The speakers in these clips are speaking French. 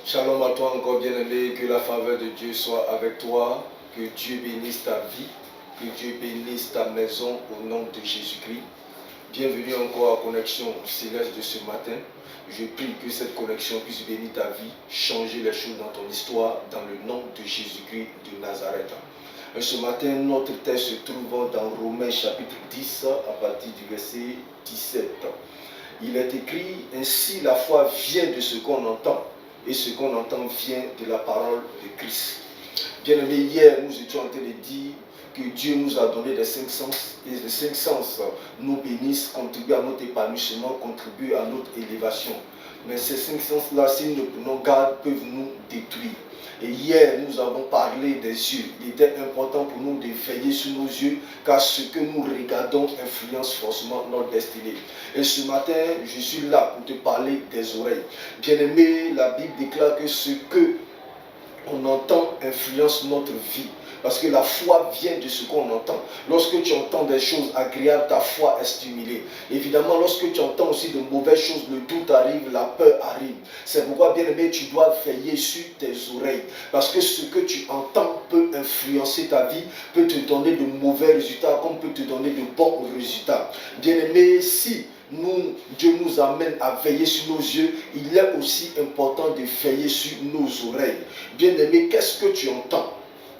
Shalom à toi encore bien-aimé, que la faveur de Dieu soit avec toi, que Dieu bénisse ta vie, que Dieu bénisse ta maison au nom de Jésus-Christ. Bienvenue encore à Connexion Céleste de ce matin. Je prie que cette connexion puisse bénir ta vie, changer les choses dans ton histoire, dans le nom de Jésus-Christ de Nazareth. Et ce matin, notre texte se trouve dans Romains chapitre 10 à partir du verset 17. Il est écrit, ainsi la foi vient de ce qu'on entend, et ce qu'on entend vient de la parole de Christ. Bien-aimé, hier, nous étions en train de dire que Dieu nous a donné les 5 sens, et les 5 sens nous bénissent, contribuent à notre épanouissement, contribuent à notre élévation. Mais ces 5 sens-là, si nous ne prenons garde, peuvent nous détruire. Et hier, nous avons parlé des yeux. Il était important pour nous de veiller sur nos yeux, car ce que nous regardons influence forcément notre destinée. Et ce matin, je suis là pour te parler des oreilles. Bien-aimé, la Bible déclare que ce que on entend influence notre vie. Parce que la foi vient de ce qu'on entend. Lorsque tu entends des choses agréables, ta foi est stimulée. Évidemment, lorsque tu entends aussi de mauvaises choses, le doute arrive, la peur arrive. C'est pourquoi, bien aimé, tu dois veiller sur tes oreilles. Parce que ce que tu entends peut influencer ta vie, peut te donner de mauvais résultats, comme peut te donner de bons résultats. Bien aimé, si Dieu nous amène à veiller sur nos yeux, il est aussi important de veiller sur nos oreilles. Bien aimé, qu'est-ce que tu entends?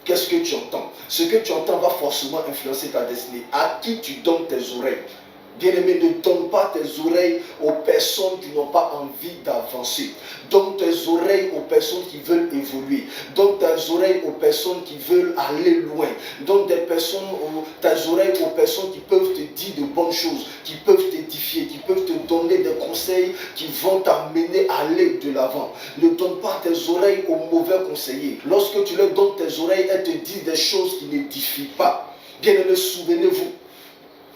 Qu'est-ce que tu entends? Ce que tu entends va forcément influencer ta destinée. À qui tu donnes tes oreilles? Bien-aimé, ne donne pas tes oreilles aux personnes qui n'ont pas envie d'avancer. Donne tes oreilles aux personnes qui veulent évoluer. Donne tes oreilles aux personnes qui veulent aller loin. Donne tes oreilles aux personnes qui peuvent te dire de bonnes choses, qui peuvent t'édifier, qui peuvent te donner des conseils qui vont t'amener à aller de l'avant. Ne donne pas tes oreilles aux mauvais conseillers. Lorsque tu leur donnes tes oreilles, elles te disent des choses qui n'édifient pas. Bien-aimé, souvenez-vous.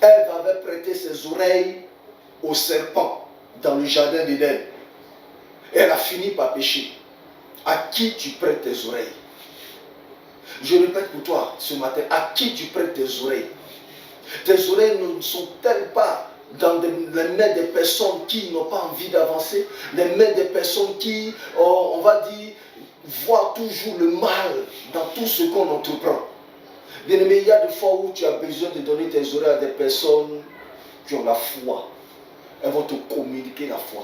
Ève avait prêté ses oreilles au serpent dans le jardin d'Éden. Elle a fini par pécher. À qui tu prêtes tes oreilles? Je répète pour toi ce matin, à qui tu prêtes tes oreilles? Tes oreilles ne sont-elles pas dans les mains des personnes qui n'ont pas envie d'avancer, les mains des personnes qui, on va dire, voient toujours le mal dans tout ce qu'on entreprend? Bien-aimé, il y a des fois où tu as besoin de donner tes oreilles à des personnes qui ont la foi. Elles vont te communiquer la foi.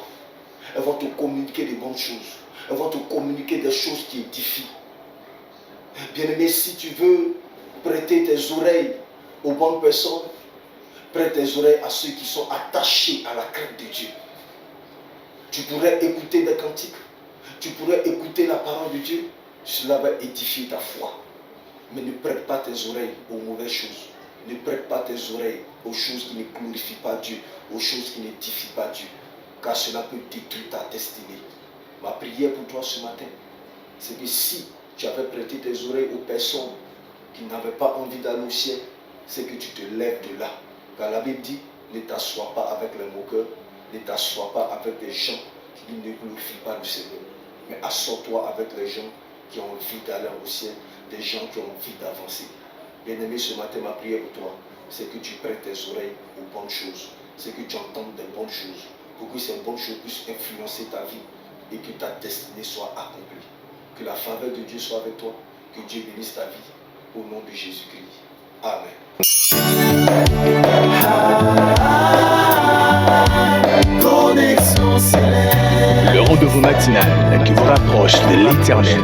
Elles vont te communiquer des bonnes choses. Elles vont te communiquer des choses qui édifient. Bien-aimé, si tu veux prêter tes oreilles aux bonnes personnes, prête tes oreilles à ceux qui sont attachés à la crainte de Dieu. Tu pourrais écouter des cantiques. Tu pourrais écouter la parole de Dieu. Cela va édifier ta foi. Mais ne prête pas tes oreilles aux mauvaises choses. Ne prête pas tes oreilles aux choses qui ne glorifient pas Dieu, aux choses qui n'édifient pas Dieu. Car cela peut détruire ta destinée. Ma prière pour toi ce matin, c'est que si tu avais prêté tes oreilles aux personnes qui n'avaient pas envie d'aller au ciel, c'est que tu te lèves de là. Car la Bible dit, ne t'assois pas avec les moqueurs, ne t'assois pas avec des gens qui ne glorifient pas le Seigneur. Mais assois-toi avec les gens qui ont envie d'aller au ciel, des gens qui ont envie d'avancer. Bien-aimé, ce matin, ma prière pour toi, c'est que tu prêtes tes oreilles aux bonnes choses, c'est que tu entendes des bonnes choses, pour que ces bonnes choses puissent influencer ta vie et que ta destinée soit accomplie. Que la faveur de Dieu soit avec toi, que Dieu bénisse ta vie, au nom de Jésus-Christ. Amen. Le rendez-vous matinal qui vous rapproche de l'éternel.